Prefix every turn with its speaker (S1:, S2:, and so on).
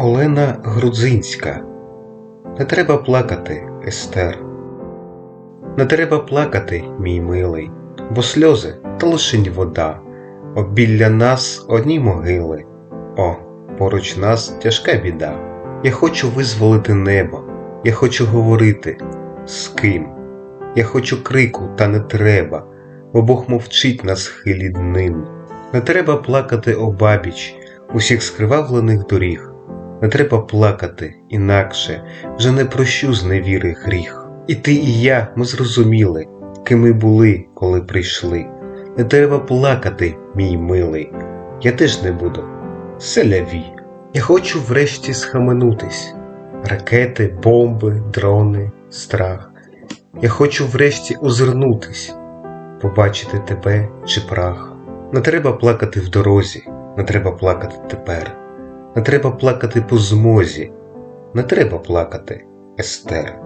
S1: Олена Грудзинська. Не треба плакати, Естер. Не треба плакати, мій милий, бо сльози то лишень вода. Біля нас одні могили, поруч нас тяжка біда. Я хочу визволити небо, я хочу говорити з ким. Я хочу крику, та не треба, бо Бог мовчить на схилі днин. Не треба плакати обабіч усіх скривавлених доріг. Не треба плакати, інакше вже не прощу з невіри гріх. І ти, і я, ми зрозуміли, ким ми були, коли прийшли. Не треба плакати, мій милий, я теж не буду. Селяві. Я хочу врешті схаменутись. Ракети, бомби, дрони, страх. Я хочу врешті озирнутись, побачити тебе чи прах. Не треба плакати в дорозі, не треба плакати тепер. Не треба плакати по змозі, не треба плакати, Естер.